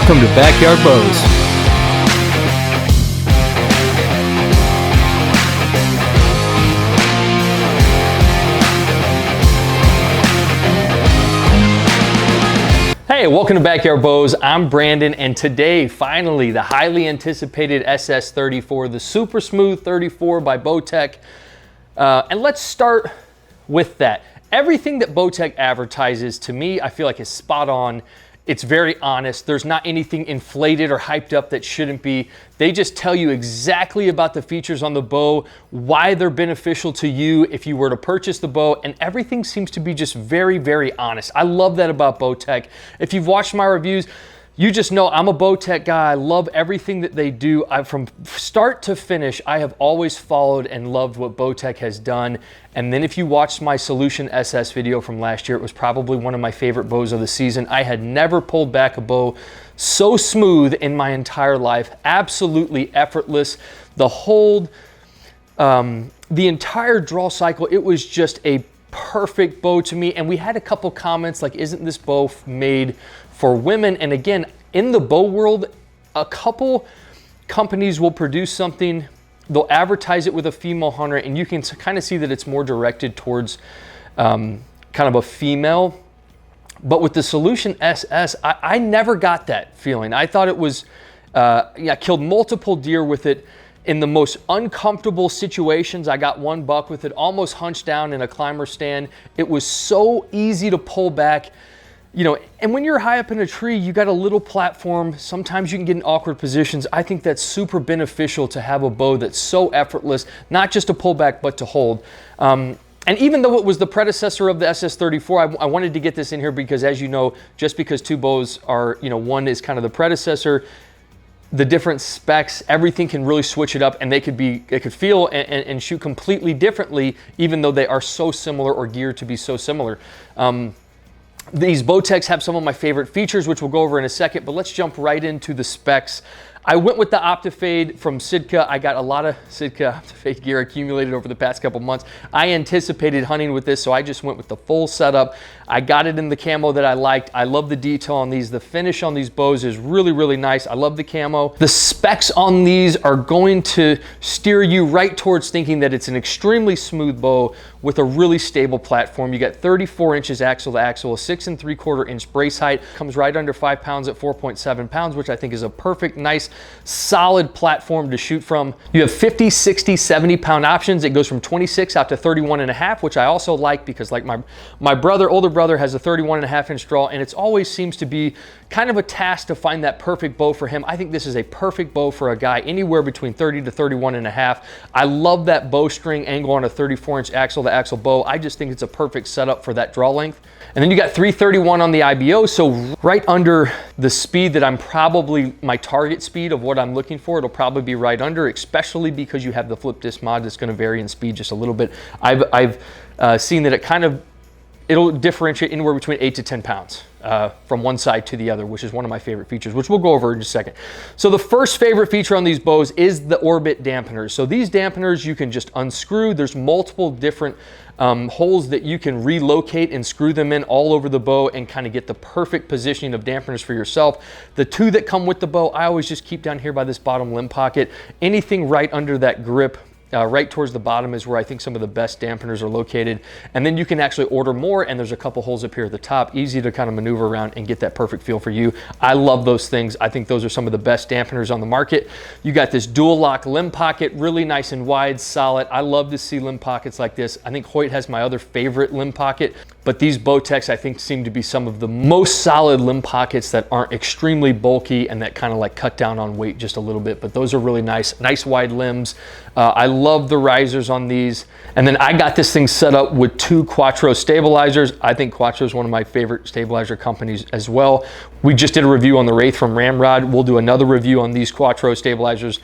Welcome to Backyard Bows. Hey, welcome to Backyard Bows. I'm Brandon, and today, finally, the highly anticipated SS34, the super smooth 34 by Bowtech. And let's start with that. Everything that Bowtech advertises, to me, I feel like is spot on. It's very honest. There's not anything inflated or hyped up that shouldn't be. They just tell you exactly about the features on the bow, why they're beneficial to you if you were to purchase the bow, and everything seems to be just very, very honest. I love that about Bowtech. If you've watched my reviews, you just know I'm a Bowtech guy. I love everything that they do. From start to finish, I have always followed and loved what Bowtech has done. And then if you watched my Solution SS video from last year, it was probably one of my favorite bows of the season. I had never pulled back a bow so smooth in my entire life. Absolutely effortless. The hold, the entire draw cycle, it was just a perfect bow to me. And we had a couple comments like, isn't this bow made for women? And again, in the bow world, a couple companies will produce something, they'll advertise it with a female hunter, and you can kind of see that it's more directed towards kind of a female. But with the Solution SS, I never got that feeling. I thought it was, I killed multiple deer with it in the most uncomfortable situations. I got one buck with it, almost hunched down in a climber stand. It was so easy to pull back. You know, and when you're high up in a tree, you got a little platform. Sometimes you can get in awkward positions. I think that's super beneficial to have a bow that's so effortless, not just to pull back, but to hold. And even though it was the predecessor of the SS34, I wanted to get this in here because, as you know, just because two bows are, you know, one is kind of the predecessor, the different specs, everything can really switch it up, and it could feel and shoot completely differently, even though they are so similar or geared to be so similar. These Bowtechs have some of my favorite features, which we'll go over in a second, but let's jump right into the specs. I went with the OptiFade from Sitka. I got a lot of Sitka OptiFade gear accumulated over the past couple months. I anticipated hunting with this, so I just went with the full setup. I got it in the camo that I liked. I love the detail on these. The finish on these bows is really, really nice. I love the camo. The specs on these are going to steer you right towards thinking that it's an extremely smooth bow with a really stable platform. You got 34 inches axle to axle, a 6 3/4 inch brace height, comes right under 5 pounds at 4.7 pounds, which I think is a perfect, nice, solid platform to shoot from. You have 50, 60, 70 pound options. It goes from 26 out to 31 and a half, which I also like because like my brother, older brother, has a 31 and a half inch draw, and it's always seems to be kind of a task to find that perfect bow for him. I think this is a perfect bow for a guy anywhere between 30 to 31 and a half. I love that bowstring angle on a 34 inch axle to axle bow. I just think it's a perfect setup for that draw length. And then you got 331 on the IBO, so right under the speed that I'm probably my target speed of what I'm looking for. It'll probably be right under, especially because you have the flip disc mod that's going to vary in speed just a little bit. I've seen that it'll differentiate anywhere between 8 to 10 pounds from one side to the other, which is one of my favorite features, which we'll go over in just a second. So the first favorite feature on these bows is the orbit dampeners. So these dampeners you can just unscrew. There's multiple different holes that you can relocate and screw them in all over the bow and kind of get the perfect positioning of dampeners for yourself. The two that come with the bow, I always just keep down here by this bottom limb pocket. Anything right under that grip, right towards the bottom is where I think some of the best dampeners are located. And then you can actually order more, and there's a couple holes up here at the top, easy to kind of maneuver around and get that perfect feel for you. I love those things. I think those are some of the best dampeners on the market. You got this dual lock limb pocket, really nice and wide, solid. I love to see limb pockets like this. I think Hoyt has my other favorite limb pocket, but these Bowtechs I think seem to be some of the most solid limb pockets that aren't extremely bulky and that kind of like cut down on weight just a little bit, but those are really nice wide limbs. I love the risers on these. And then I got this thing set up with 2 Quattro stabilizers. I think Quattro is one of my favorite stabilizer companies as well. We just did a review on the Wraith from Ramrod. We'll do another review on these Quattro stabilizers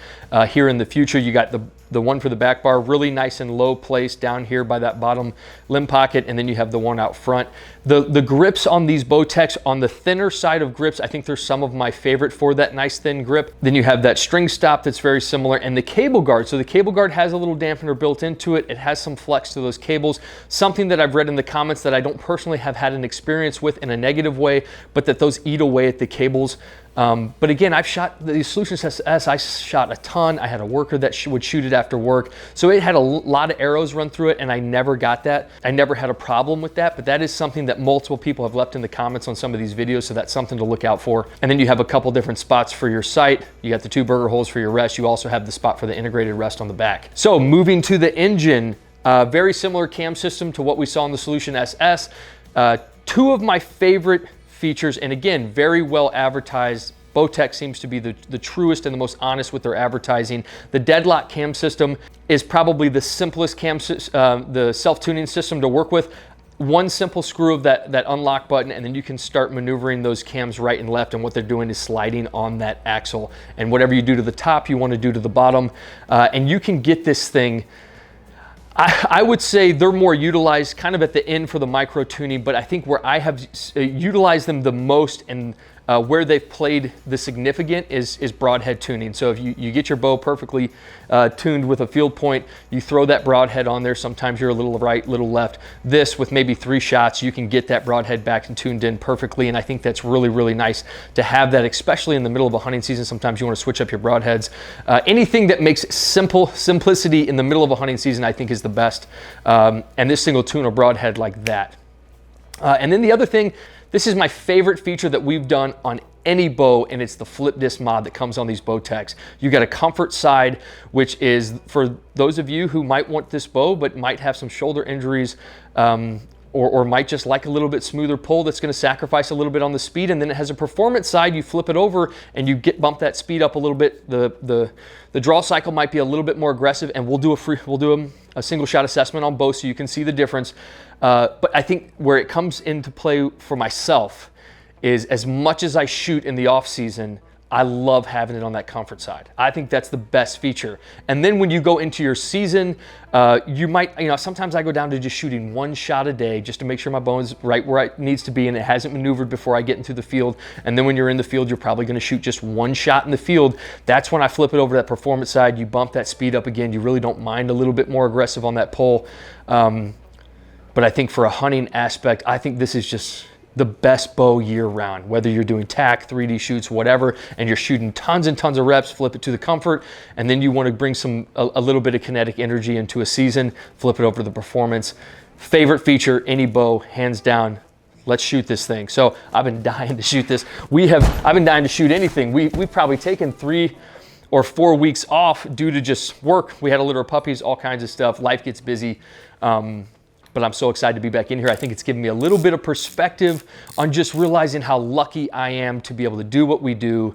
here in the future. You got the one for the back bar, really nice and low placed down here by that bottom limb pocket, and then you have the one out front. The grips on these Bowtechs, on the thinner side of grips, I think they're some of my favorite for that nice thin grip. Then you have that string stop that's very similar, and the cable guard. So the cable guard has a little dampener built into it. It has some flex to those cables, something that I've read in the comments that I don't personally have had an experience with in a negative way, but that those eat away at the cables But again, I've shot the Solution SS, I shot a ton. I had a worker that would shoot it after work. So it had a lot of arrows run through it, and I never got that. I never had a problem with that, but that is something that multiple people have left in the comments on some of these videos, so that's something to look out for. And then you have a couple different spots for your sight. You got the 2 burger holes for your rest. You also have the spot for the integrated rest on the back. So moving to the engine, very similar cam system to what we saw in the Solution SS. 2 of my favorite features, and again, very well advertised. Bowtech seems to be the truest and the most honest with their advertising. The deadlock cam system is probably the simplest the self-tuning system to work with. One simple screw of that unlock button, and then you can start maneuvering those cams right and left, and what they're doing is sliding on that axle. And whatever you do to the top, you want to do to the bottom. And you can get this thing, I would say they're more utilized kind of at the end for the micro tuning, but I think where I have utilized them the most and where they've played the significant is broadhead tuning. So if you get your bow perfectly tuned with a field point, you throw that broadhead on there. Sometimes you're a little right, little left. This, with maybe 3 shots, you can get that broadhead back and tuned in perfectly. And I think that's really, really nice to have that, especially in the middle of a hunting season. Sometimes you want to switch up your broadheads. Anything that makes simplicity in the middle of a hunting season, I think is the best. And this thing will tune a broadhead like that. And then the other thing, this is my favorite feature that we've done on any bow, and it's the flip disc mod that comes on these Bowtechs. You got a comfort side, which is for those of you who might want this bow but might have some shoulder injuries, or might just like a little bit smoother pull that's going to sacrifice a little bit on the speed. And then it has a performance side. You flip it over and you bump that speed up a little bit. The draw cycle might be a little bit more aggressive, and we'll do a single shot assessment on both so you can see the difference. But I think where it comes into play for myself is, as much as I shoot in the off season, I love having it on that comfort side. I think that's the best feature. And then when you go into your season, you might, sometimes I go down to just shooting 1 shot a day just to make sure my bow is right where it needs to be and it hasn't maneuvered before I get into the field. And then when you're in the field, you're probably gonna shoot just 1 shot in the field. That's when I flip it over to that performance side. You bump that speed up again. You really don't mind a little bit more aggressive on that pull. But I think for a hunting aspect, I think this is just the best bow year round, whether you're doing tack, 3D shoots, whatever, and you're shooting tons and tons of reps, flip it to the comfort, and then you want to bring a little bit of kinetic energy into a season, flip it over to the performance. Favorite feature, any bow, hands down. Let's shoot this thing. So I've been dying to shoot this. I've been dying to shoot anything. We've probably taken 3 or 4 weeks off due to just work. We had a litter of puppies, all kinds of stuff. Life gets busy. But I'm so excited to be back in here. I think it's given me a little bit of perspective on just realizing how lucky I am to be able to do what we do.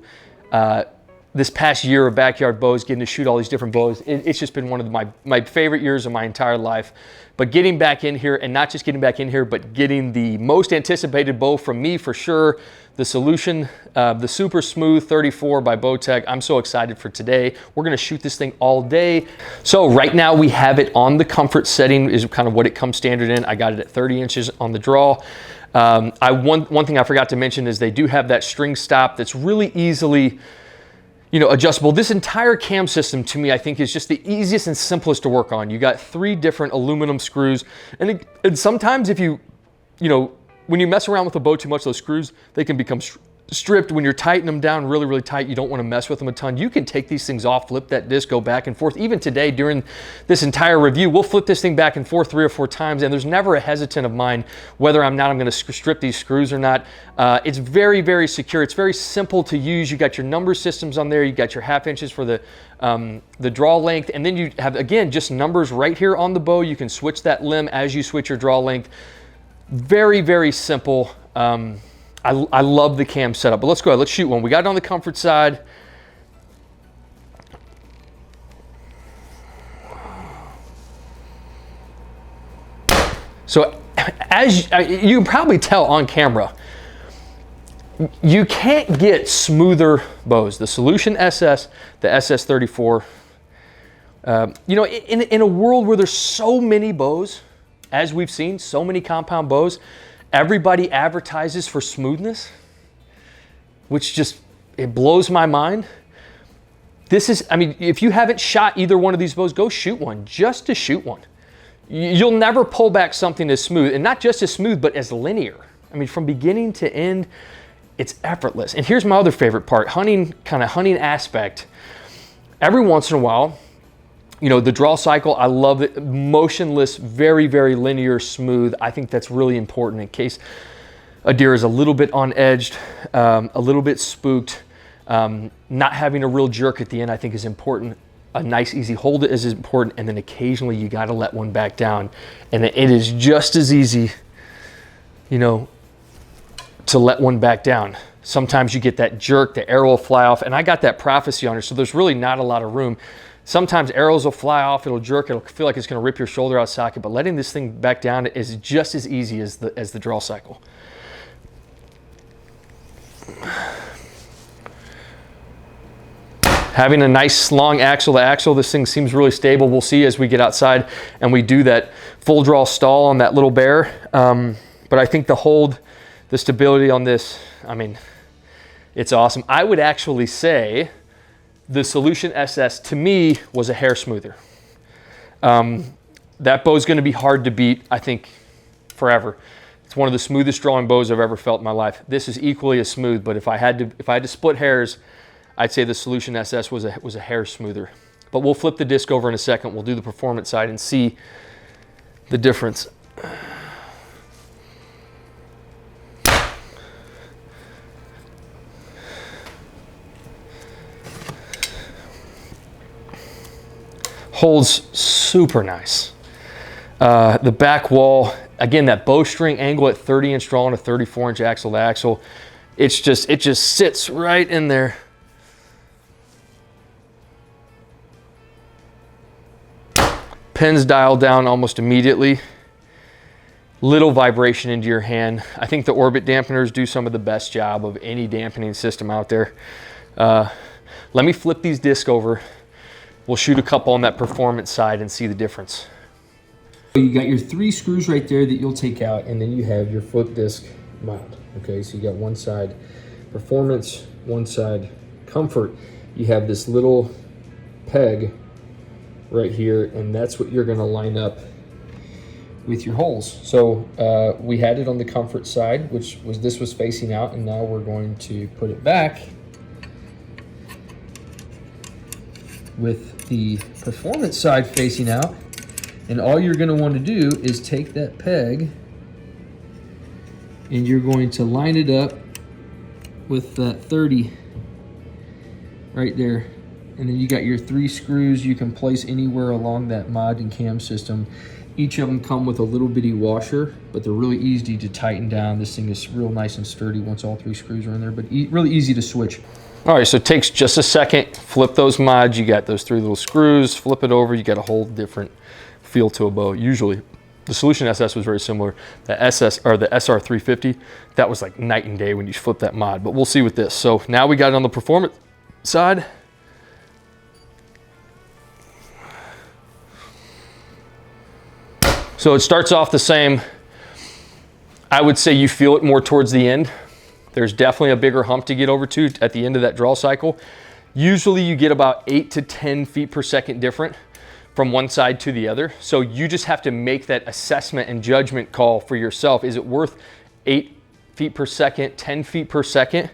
This past year of backyard bows, getting to shoot all these different bows, it's just been one of my favorite years of my entire life. But getting back in here, and not just getting back in here, but getting the most anticipated bow from me for sure, the Solution, the Super Smooth 34 by Bowtech. I'm so excited for today. We're gonna shoot this thing all day. So right now we have it on the comfort setting, is kind of what it comes standard in. I got it at 30 inches on the draw. One thing I forgot to mention is they do have that string stop that's really easily adjustable. This entire cam system, to me, I think is just the easiest and simplest to work on. You got 3 different aluminum screws, and sometimes if when you mess around with a bow too much, those screws, they can become stripped. When you're tightening them down really, really tight, you don't want to mess with them a ton. You can take these things off, flip that disc, go back and forth. Even today, during this entire review, we'll flip this thing back and forth 3 or 4 times, and there's never a hesitant of mine whether I'm going to strip these screws or not. It's very, very secure. It's very simple to use. You got your number systems on there. You got your 1/2 inches for the draw length, and then you have, again, just numbers right here on the bow. You can switch that limb as you switch your draw length. Very, very simple. I love the cam setup, but let's go ahead, let's shoot one. We got it on the comfort side. So as you can probably tell on camera, you can't get smoother bows. The Solution SS, the SS34, in a world where there's so many bows, as we've seen, so many compound bows, everybody advertises for smoothness, which just, it blows my mind. This is, if you haven't shot either one of these bows, go shoot one, just to shoot one. You'll never pull back something as smooth, and not just as smooth, but as linear. From beginning to end, it's effortless. And here's my other favorite part, hunting aspect. Every once in a while, you know, the draw cycle, I love it. Motionless, very, very linear, smooth. I think that's really important in case a deer is a little bit on edged, a little bit spooked. Not having a real jerk at the end, I think, is important. A nice, easy hold is important. And then occasionally you got to let one back down. And it is just as easy, you know, to let one back down. Sometimes you get that jerk, the arrow will fly off. And I got that prophecy on her, so there's really not a lot of room. Sometimes arrows will fly off, it'll jerk, it'll feel like it's gonna rip your shoulder out socket, but letting this thing back down is just as easy as the draw cycle. Having a nice long axle to axle, this thing seems really stable. We'll see as we get outside and we do that full draw stall on that little bear. But I think the hold, the stability on this, I mean, it's awesome. I would actually say the Solution SS, to me, was a hair smoother. That bow is going to be hard to beat, I think, forever. It's one of the smoothest drawing bows I've ever felt in my life. This is equally as smooth, but if I had to split hairs, I'd say the Solution SS was a hair smoother. But we'll flip the disc over in a second. We'll do the performance side and see the difference. Holds super nice. The back wall, again, that bowstring angle at 30-inch draw and a 34-inch axle to axle, it just sits right in there. Pins dialed down almost immediately. Little vibration into your hand. I think the orbit dampeners do some of the best job of any dampening system out there. Let me flip these discs over. We'll shoot a couple on that performance side and see the difference. You got your 3 screws right there that you'll take out, and then you have your flip disc mount. Okay, so you got one side performance, one side comfort. You have this little peg right here, and that's what you're gonna line up with your holes. So we had it on the comfort side, this was facing out, and now we're going to put it back with the performance side facing out. And all you're going to want to do is take that peg and you're going to line it up with that 30 right there. And then you got your 3 screws you can place anywhere along that mod and cam system. Each of them come with a little bitty washer, but they're really easy to tighten down. This thing is real nice and sturdy once all 3 screws are in there, but really easy to switch. All right, so it takes just a second. Flip those mods. You got those 3 little screws. Flip it over. You got a whole different feel to a bow. Usually, the Solution SS was very similar. The the SR350, that was like night and day when you flip that mod. But we'll see with this. So now we got it on the performance side. So it starts off the same. I would say you feel it more towards the end. There's definitely a bigger hump to get over to at the end of that draw cycle. Usually you get about 8 to 10 feet per second different from one side to the other. So you just have to make that assessment and judgment call for yourself. Is it worth 8 feet per second, 10 feet per second?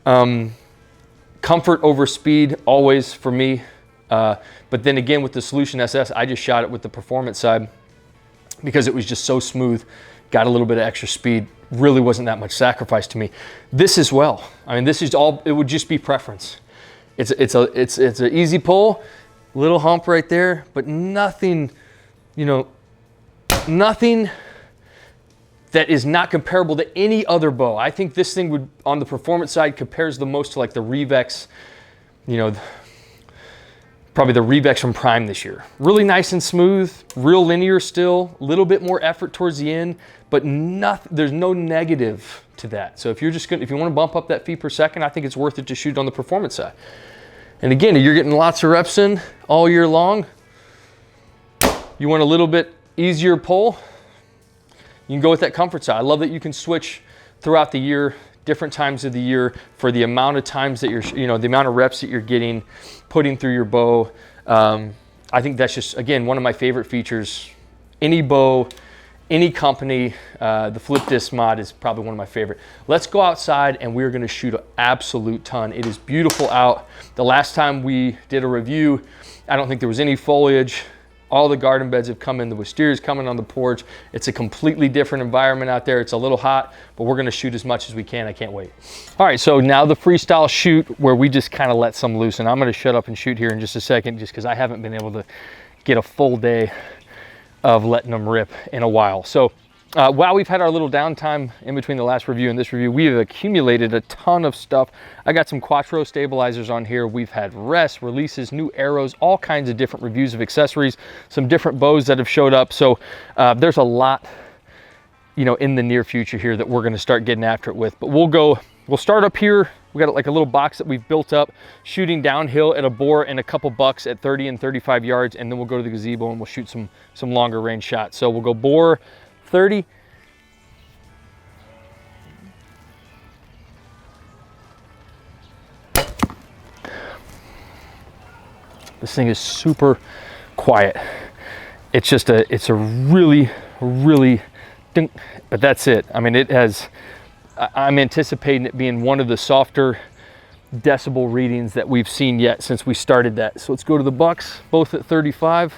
Comfort over speed, always for me. But then again, with the Solution SS, I just shot it with the performance side because it was just so smooth, got a little bit of extra speed. Really wasn't that much sacrifice to me. This as well. I mean, this is all, it would just be preference. It's an easy pull, little hump right there, but nothing, you know, nothing that is not comparable to any other bow. I think this thing would, on the performance side, compares the most to like the Revex, you know, probably the Revex from Prime this year. Really nice and smooth, real linear still, a little bit more effort towards the end, but nothing, there's no negative to that. So if you're just gonna, if you want to bump up that feet per second, I think it's worth it to shoot on the performance side. And again, you're getting lots of reps in all year long. You want a little bit easier pull, you can go with that comfort side. I love that you can switch throughout the year, different times of the year for the amount of times that you're, you know, the amount of reps that you're getting, putting through your bow. I think that's just, again, one of my favorite features. Any bow, any company. The flip disc mod is probably one of my favorite. Let's go outside and we're gonna shoot an absolute ton. It is beautiful out. The last time we did a review, I don't think there was any foliage. All the garden beds have come in, the wisteria coming on the porch. It's a completely different environment out there. It's a little hot, but we're gonna shoot as much as we can. I can't wait. All right, so now the freestyle shoot where we just kind of let some loose, and I'm gonna shut up and shoot here in just a second just because I haven't been able to get a full day of letting them rip in a while. So while we've had our little downtime in between the last review and this review, we have accumulated a ton of stuff. I got some Quattro stabilizers on here. We've had rests, releases, new arrows, all kinds of different reviews of accessories, some different bows that have showed up. So there's a lot, you know, in the near future here that we're gonna start getting after it with. But we'll start up here. We got like a little box that we've built up, shooting downhill at a bore and a couple bucks at 30 and 35 yards, and then we'll go to the gazebo and we'll shoot some longer range shots. So we'll go bore 30. This thing is super quiet. It's just it's a really, but that's it. I mean, I'm anticipating it being one of the softer decibel readings that we've seen yet since we started that. So let's go to the bucks, both at 35.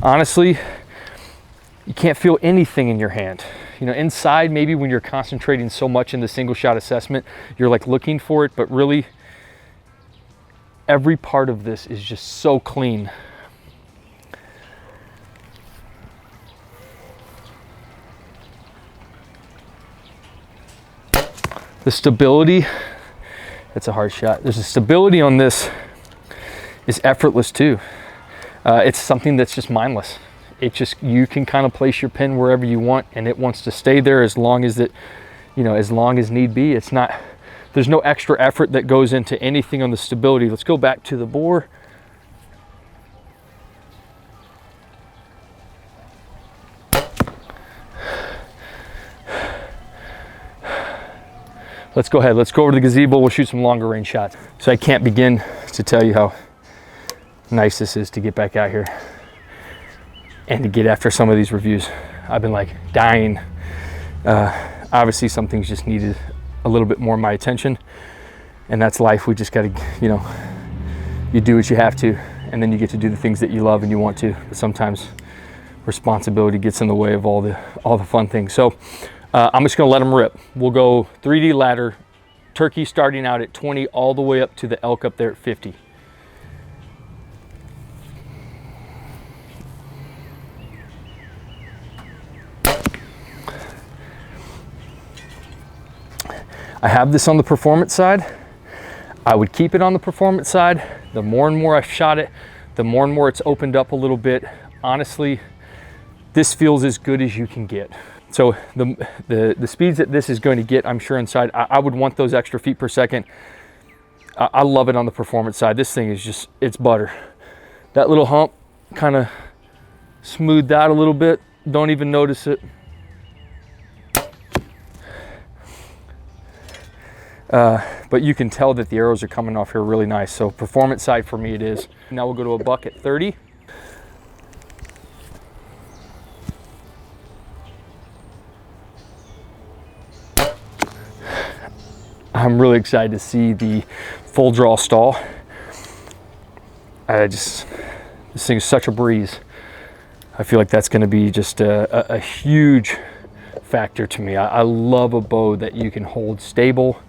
Honestly, you can't feel anything in your hand. You know, inside, maybe when you're concentrating so much in the single shot assessment, you're like looking for it, but really every part of this is just so clean. The stability, that's a hard shot. There's a stability on this is effortless too. It's something that's just mindless. You can kind of place your pin wherever you want and it wants to stay there as long as as long as need be. There's no extra effort that goes into anything on the stability. Let's go back to the bore. Let's go ahead, let's go over to the gazebo, we'll shoot some longer range shots. So I can't begin to tell you how nice this is to get back out here and to get after some of these reviews. I've been like dying. Obviously some things just needed a little bit more of my attention, and that's life. We just gotta, you do what you have to, and then you get to do the things that you love and you want to, but sometimes responsibility gets in the way of all the fun things. So I'm just gonna let them rip. We'll go 3D ladder, turkey starting out at 20 all the way up to the elk up there at 50. I have this on the performance side. I would keep it on the performance side. The more and more I've shot it, the more and more it's opened up a little bit. Honestly, this feels as good as you can get. So the speeds that this is going to get, I'm sure inside, I would want those extra feet per second. I love it on the performance side. This thing is just, it's butter. That little hump kind of smoothed out a little bit. Don't even notice it. But you can tell that the arrows are coming off here really nice. So performance side for me it is. Now we'll go to a buck at 30. I'm really excited to see the full draw stall. This thing is such a breeze. I feel like that's going to be just a huge factor to me. I love a bow that you can hold stable.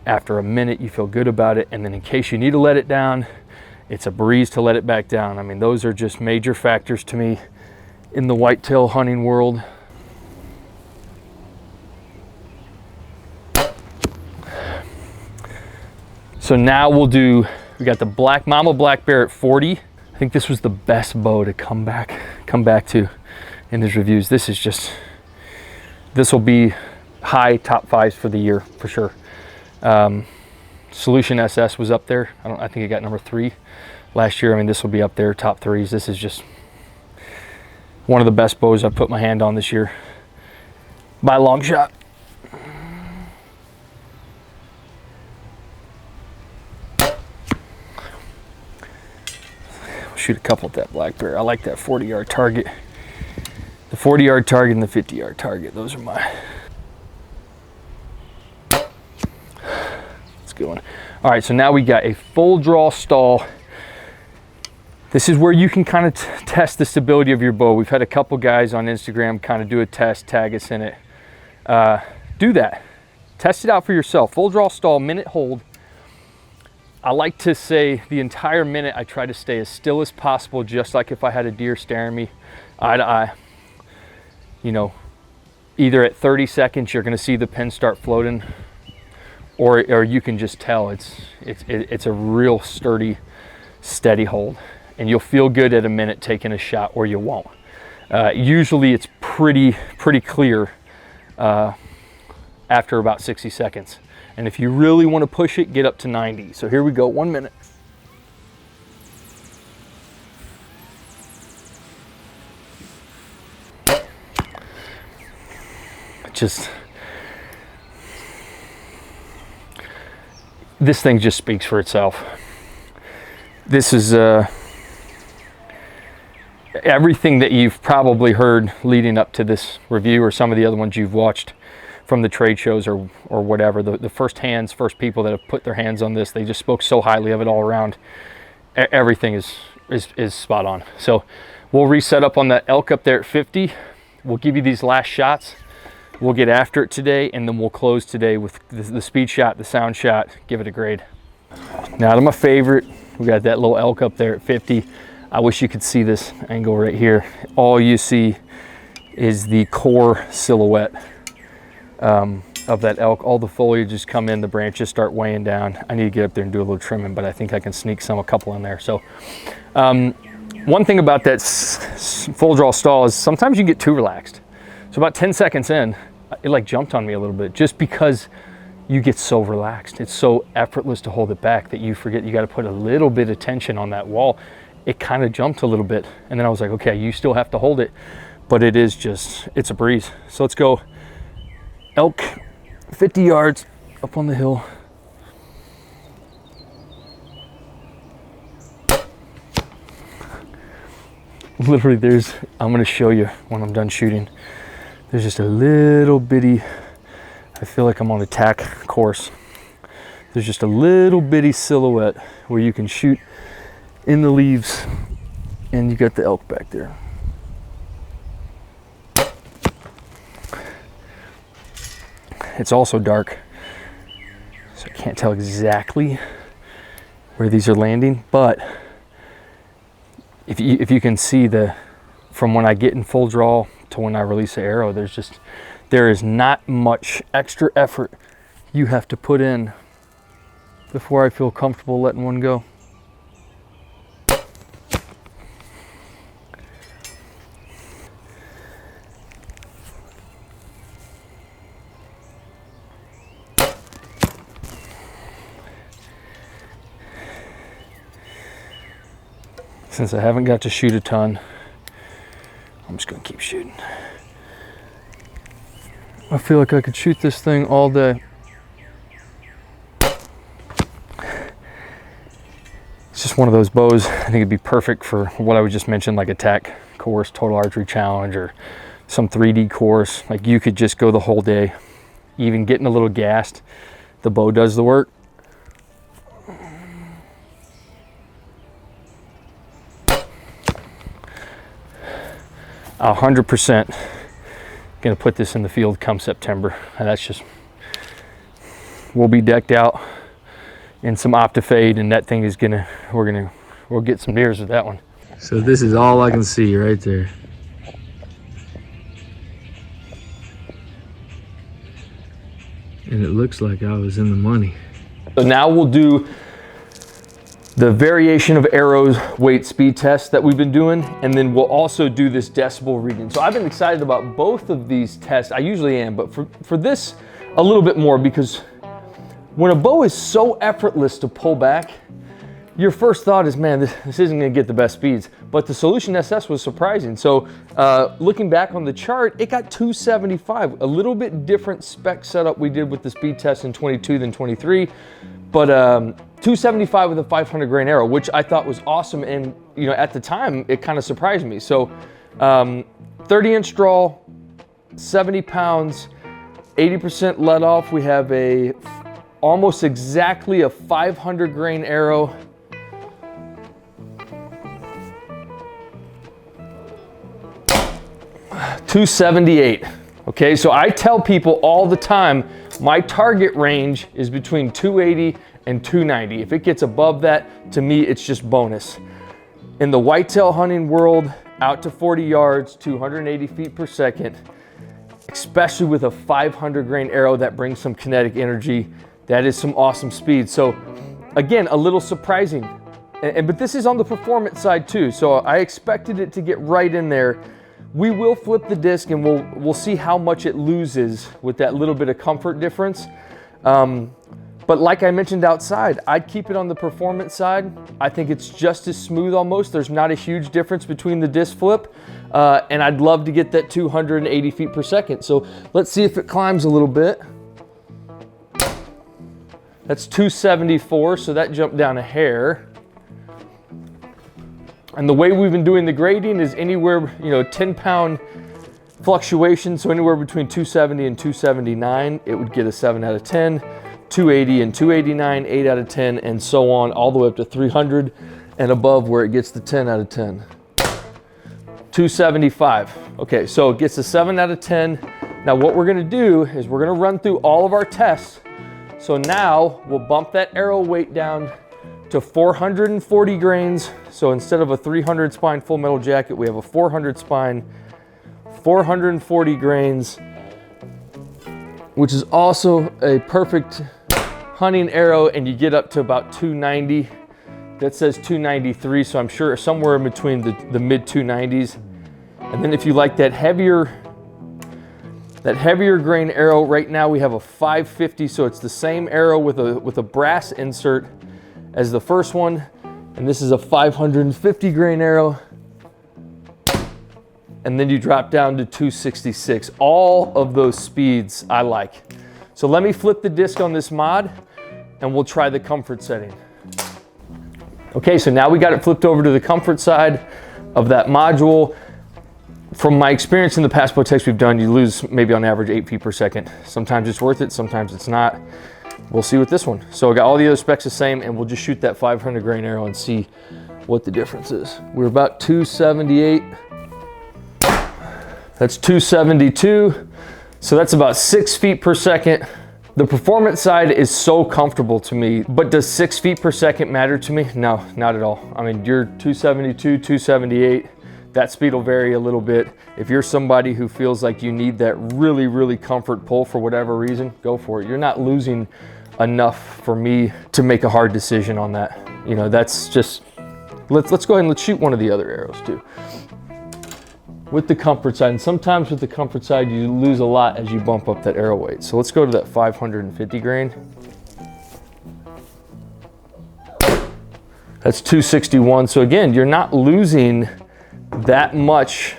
After a minute, you feel good about it, and then in case you need to let it down, it's a breeze to let it back down. I mean, those are just major factors to me in the whitetail hunting world. So now we got the black mama black bear at 40. I think this was the best bow to come back to in these reviews. This will be high top fives for the year for sure. Solution SS was up there. I think it got number 3 last year. I mean, this will be up there, top 3s. This is just one of the best bows I've put my hand on this year by a long shot. shoot a couple at that black bear. I like that 40-yard target. The 40-yard target and the 50-yard target. Those are my... Let's go on. All right, so now we got a full draw stall. This is where you can kind of test the stability of your bow. We've had a couple guys on Instagram kind of do a test, tag us in it. Do that. Test it out for yourself. Full draw stall, minute hold. I like to say the entire minute I try to stay as still as possible, just like if I had a deer staring me eye to eye. You know, either at 30 seconds you're going to see the pin start floating, or you can just tell it's a real sturdy, steady hold. And you'll feel good at a minute taking a shot, or you won't. Usually it's pretty clear after about 60 seconds. And if you really want to push it, get up to 90. So here we go, 1 minute. This thing just speaks for itself. This is everything that you've probably heard leading up to this review, or some of the other ones you've watched from the trade shows or whatever. The first people that have put their hands on this, they just spoke so highly of it all around. Everything is spot on. So we'll reset up on that elk up there at 50. We'll give you these last shots. We'll get after it today, and then we'll close today with the speed shot, the sound shot, give it a grade. Now to my favorite, we got that little elk up there at 50. I wish you could see this angle right here. All you see is the core silhouette of that elk. All the foliage just come in, the branches start weighing down. I need to get up there and do a little trimming, but I think I can sneak a couple in there. So one thing about that full draw stall is sometimes you get too relaxed. So about 10 seconds in, it like jumped on me a little bit, just because you get so relaxed. It's so effortless to hold it back that you forget you got to put a little bit of tension on that wall. It kind of jumped a little bit, and then I was like, okay, you still have to hold it, but it's a breeze. So let's go elk, 50 yards up on the hill. Literally I'm gonna show you when I'm done shooting. There's just a little bitty, I feel like I'm on a tack course. There's just a little bitty silhouette where you can shoot in the leaves, and you got the elk back there. It's also dark, so I can't tell exactly where these are landing, but if you can see from when I get in full draw to when I release the arrow, there is not much extra effort you have to put in before I feel comfortable letting one go. Since I haven't got to shoot a ton, I'm just gonna keep shooting. I feel like I could shoot this thing all day. It's just one of those bows. I think it'd be perfect for what I would just mention, like a tack course, total archery challenge, or some 3D course. Like, you could just go the whole day, even getting a little gassed. The bow does the work. 100% gonna put this in the field come September, and that's just, we'll be decked out in some Optifade, and that thing is we'll get some deers with that one. So this is all I can see right there. And it looks like I was in the money. So now we'll do the variation of arrows weight speed test that we've been doing, and then we'll also do this decibel reading. So I've been excited about both of these tests. I usually am, but for this a little bit more, because when a bow is so effortless to pull back, your first thought is, man, this isn't gonna get the best speeds. but the Solution SS was surprising. So looking back on the chart, it got 275, a little bit different spec setup we did with the speed test in 22 than 23, but 275 with a 500 grain arrow, which I thought was awesome. And you know, at the time, it kind of surprised me. So 30-inch draw, 70 pounds, 80% let off. We have a almost exactly a 500 grain arrow. $278. Okay, so I tell people all the time, my target range is between 280 and 290. If it gets above that, to me, it's just bonus. In the whitetail hunting world, out to 40 yards, 280 feet per second, especially with a 500 grain arrow that brings some kinetic energy, that is some awesome speed. So again, a little surprising, but this is on the performance side too. So I expected it to get right in there. We will flip the disc and we'll see how much it loses with that little bit of comfort difference. But like I mentioned outside, I'd keep it on the performance side. I think it's just as smooth almost. There's not a huge difference between the disc flip. And I'd love to get that 280 feet per second. So let's see if it climbs a little bit. That's 274, so that jumped down a hair. And the way we've been doing the grading is anywhere, 10-pound fluctuation. So anywhere between 270 and 279, it would get a 7 out of 10. 280 and 289, 8 out of 10, and so on, all the way up to 300 and above where it gets the 10 out of 10. 275. Okay, so it gets a 7 out of 10. Now what we're gonna do is we're gonna run through all of our tests. So now we'll bump that arrow weight down to 440 grains. So instead of a 300 spine full metal jacket, we have a 400 spine, 440 grains, which is also a perfect hunting arrow, and you get up to about 290. That says 293, so I'm sure somewhere in between the mid 290s. And then if you like that heavier grain arrow, right now we have a 550, so it's the same arrow with a brass insert as the first one, and this is a 550 grain arrow. And then you drop down to 266. All of those speeds I like. So let me flip the disc on this mod and we'll try the comfort setting. Okay, so now we got it flipped over to the comfort side of that module. From my experience in the past Bowtechs we've done, you lose maybe on average 8 feet per second. Sometimes it's worth it, sometimes it's not. We'll see with this one. So I got all the other specs the same, and we'll just shoot that 500 grain arrow and see what the difference is. We're about 278. That's 272. So that's about 6 feet per second. The performance side is so comfortable to me, but does 6 feet per second matter to me? No, not at all. I mean, you're 272, 278. That speed will vary a little bit. If you're somebody who feels like you need that really, really comfort pull for whatever reason, go for it. You're not losing enough for me to make a hard decision on that. That's just, let's go ahead and let's shoot one of the other arrows too. With the comfort side, and sometimes with the comfort side, you lose a lot as you bump up that arrow weight. So let's go to that 550 grain. That's 261. So again, you're not losing that much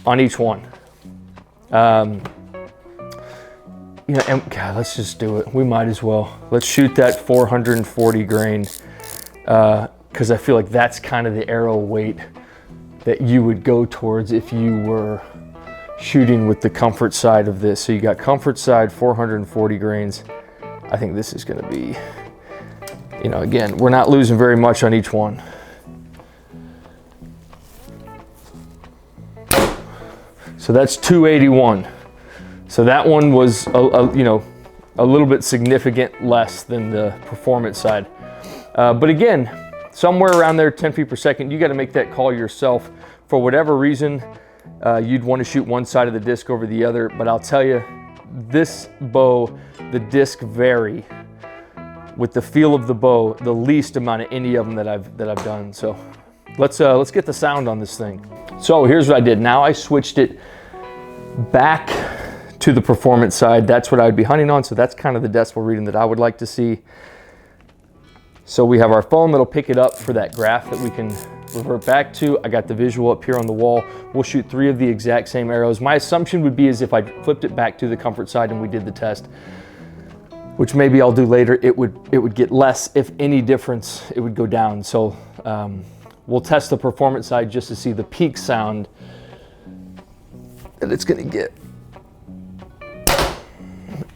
on each one. And God, let's just do it. We might as well. Let's shoot that 440 grain because I feel like that's kind of the arrow weight that you would go towards if you were shooting with the comfort side of this. So you got comfort side, 440 grains. I think this is gonna be, again, we're not losing very much on each one. So that's 281. So that one was, a little bit significant less than the performance side. But again, somewhere around there, 10 feet per second, you got to make that call yourself. For whatever reason, you'd want to shoot one side of the disc over the other. But I'll tell you, this bow, the disc vary with the feel of the bow, the least amount of any of them that I've done. So let's get the sound on this thing. So here's what I did. Now I switched it back to the performance side. That's what I would be hunting on. So that's kind of the decibel reading that I would like to see. So we have our foam that'll pick it up for that graph that we can revert back to. I got the visual up here on the wall. We'll shoot 3 of the exact same arrows. My assumption would be is if I flipped it back to the comfort side and we did the test, which maybe I'll do later, it would get less, if any difference, it would go down. So we'll test the performance side just to see the peak sound that it's gonna get.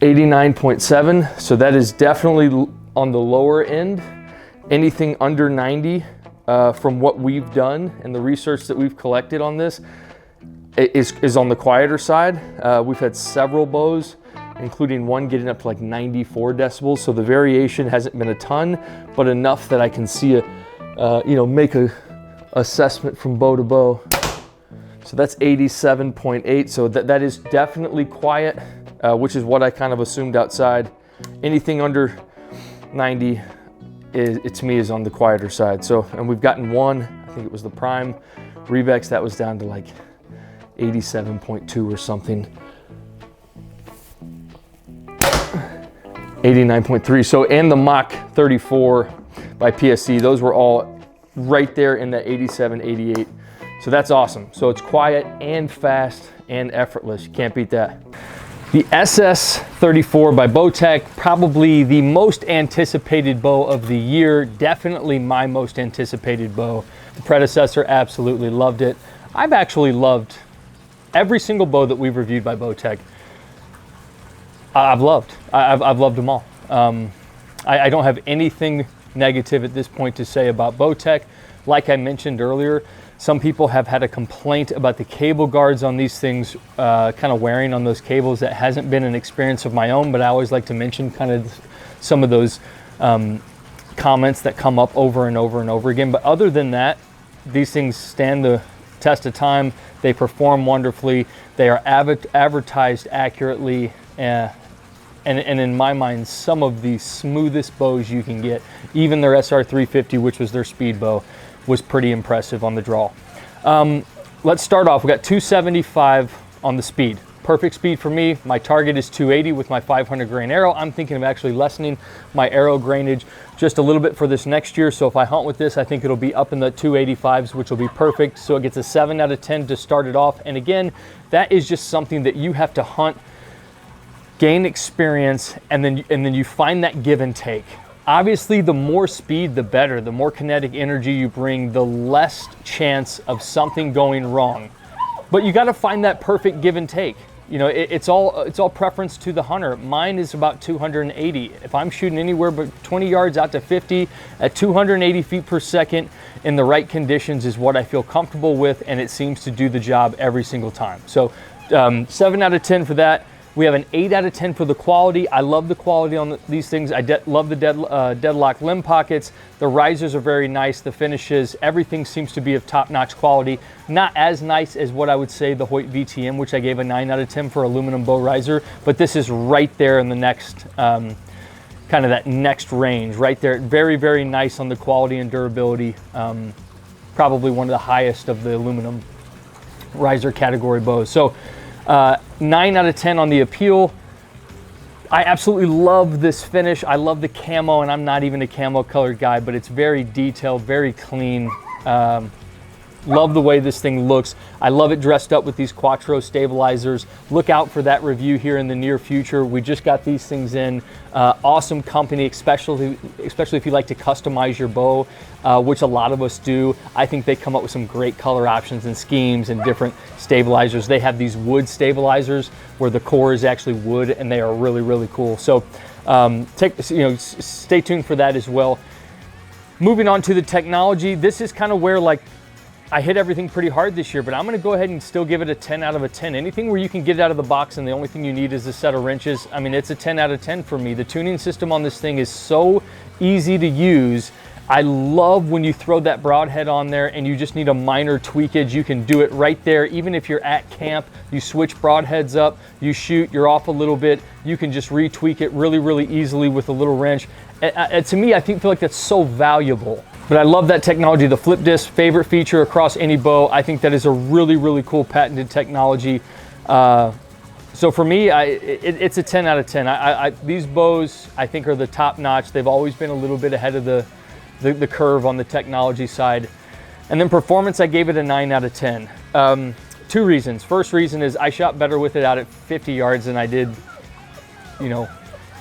89.7, so that is definitely on the lower end. Anything under 90, from what we've done and the research that we've collected on this, is on the quieter side. We've had several bows, including one getting up to like 94 decibels. So the variation hasn't been a ton, but enough that I can see make a assessment from bow to bow. So that's 87.8. So that is definitely quiet, which is what I kind of assumed outside. Anything under 90 to me is on the quieter side. So, and we've gotten one, I think it was the Prime Revex, that was down to like 87.2 or something. 89.3. So, and the Mach 34 by PSC, those were all right there in that 87, 88. So that's awesome. So it's quiet and fast and effortless. You can't beat that. The SS34 by Bowtech, probably the most anticipated bow of the year. Definitely my most anticipated bow. The predecessor, absolutely loved it. I've actually loved every single bow that we've reviewed by Bowtech. I've loved them all. I don't have anything negative at this point to say about Bowtech. Like I mentioned earlier, some people have had a complaint about the cable guards on these things kind of wearing on those cables. That hasn't been an experience of my own, but I always like to mention kind of some of those comments that come up over and over and over again. But other than that, these things stand the test of time. They perform wonderfully. They are advertised accurately. And in my mind, some of the smoothest bows you can get. Even their SR350, which was their speed bow, was pretty impressive on the draw. Let's start off. We got 275 on the speed. Perfect speed for me. My target is 280 with my 500 grain arrow. I'm thinking of actually lessening my arrow grainage just a little bit for this next year. So if I hunt with this, I think it'll be up in the 285s, which will be perfect. So it gets a 7 out of 10 to start it off. And again, that is just something that you have to hunt, gain experience, and then you find that give and take. Obviously, the more speed, the better. The more kinetic energy you bring, the less chance of something going wrong. But you got to find that perfect give and take. You know, it's all preference to the hunter. Mine is about 280. If I'm shooting anywhere but 20 yards out to 50 at 280 feet per second in the right conditions is what I feel comfortable with, and it seems to do the job every single time. So 7 out of 10 for that. We have an 8 out of 10 for the quality. I love the quality on these things. I love the deadlock limb pockets. The risers are very nice. The finishes, everything seems to be of top-notch quality. Not as nice as what I would say the Hoyt VTM, which I gave a 9 out of 10 for aluminum bow riser, but this is right there in the next, kind of that next range, right there. Very, very nice on the quality and durability. Probably one of the highest of the aluminum riser category bows. So 9 out of 10 on the appeal. I absolutely love this finish. I love the camo, and I'm not even a camo colored guy, but it's very detailed, very clean. Love the way this thing looks. I love it dressed up with these Quattro stabilizers. Look out for that review here in the near future. We just got these things in. Awesome company, especially if you like to customize your bow, which a lot of us do. I think they come up with some great color options and schemes and different stabilizers. They have these wood stabilizers where the core is actually wood, and they are really, really cool. So stay tuned for that as well. Moving on to the technology, this is kind of where I hit everything pretty hard this year, but I'm gonna go ahead and still give it a 10 out of a 10. Anything where you can get it out of the box and the only thing you need is a set of wrenches, I mean, it's a 10 out of 10 for me. The tuning system on this thing is so easy to use. I love when you throw that broadhead on there and you just need a minor tweakage. You can do it right there. Even if you're at camp, you switch broadheads up, you shoot, you're off a little bit, you can just retweak it really, really easily with a little wrench. To me, I feel like that's so valuable. But I love that technology. The flip disc, favorite feature across any bow. I think that is a really, really cool patented technology. So for me, it's a 10 out of 10. These bows, I think, are the top notch. They've always been a little bit ahead of the curve on the technology side. And then performance, I gave it a 9 out of 10. Two reasons. First reason is I shot better with it out at 50 yards than I did, you know,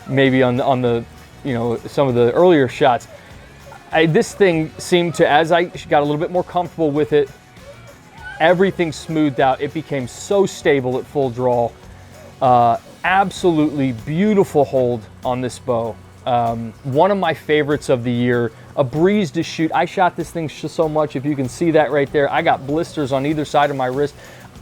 maybe on the you know, some of the earlier shots. This thing seemed to, as I got a little bit more comfortable with it, everything smoothed out. It became so stable at full draw. Absolutely beautiful hold on this bow. One of my favorites of the year, a breeze to shoot. I shot this thing so much, if you can see that right there. I got blisters on either side of my wrist.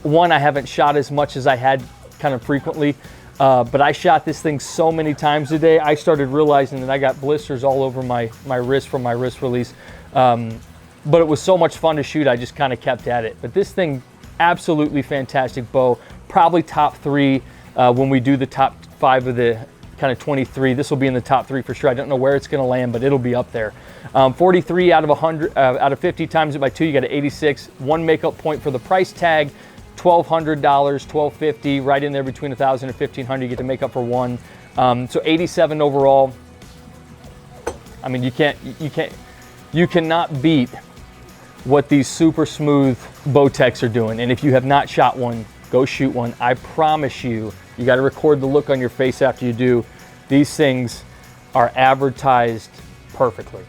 One, I haven't shot as much as I had kind of frequently, but I shot this thing so many times today, I started realizing that I got blisters all over my wrist from my wrist release. But it was so much fun to shoot, I just kind of kept at it. But this thing, absolutely fantastic bow. Probably top 3 when we do the top 5 of the kind of 23. This will be in the top 3 for sure. I don't know where it's going to land, but it'll be up there. 43 out of 100 out of 50 times it by 2, you got an 86. One makeup point for the price tag, $1,200, $1,250, right in there between $1,000 and $1,500. You get to make up for 1. So 87 overall. I mean, you cannot beat what these super smooth Bowtechs are doing. And if you have not shot one, go shoot one. I promise you, you got to record the look on your face after you do. These things are advertised perfectly.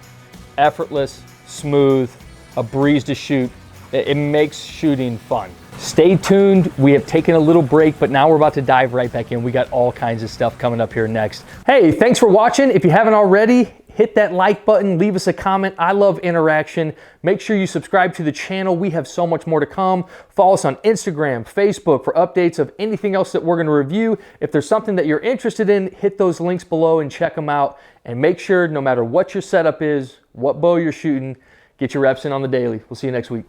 Effortless, smooth, a breeze to shoot. It makes shooting fun. Stay tuned. We have taken a little break, but now we're about to dive right back in. We got all kinds of stuff coming up here next. Hey, thanks for watching. If you haven't already, hit that like button, leave us a comment. I love interaction. Make sure you subscribe to the channel. We have so much more to come. Follow us on Instagram, Facebook for updates of anything else that we're going to review. If there's something that you're interested in, hit those links below and check them out. And make sure, no matter what your setup is, what bow you're shooting, get your reps in on the daily. We'll see you next week.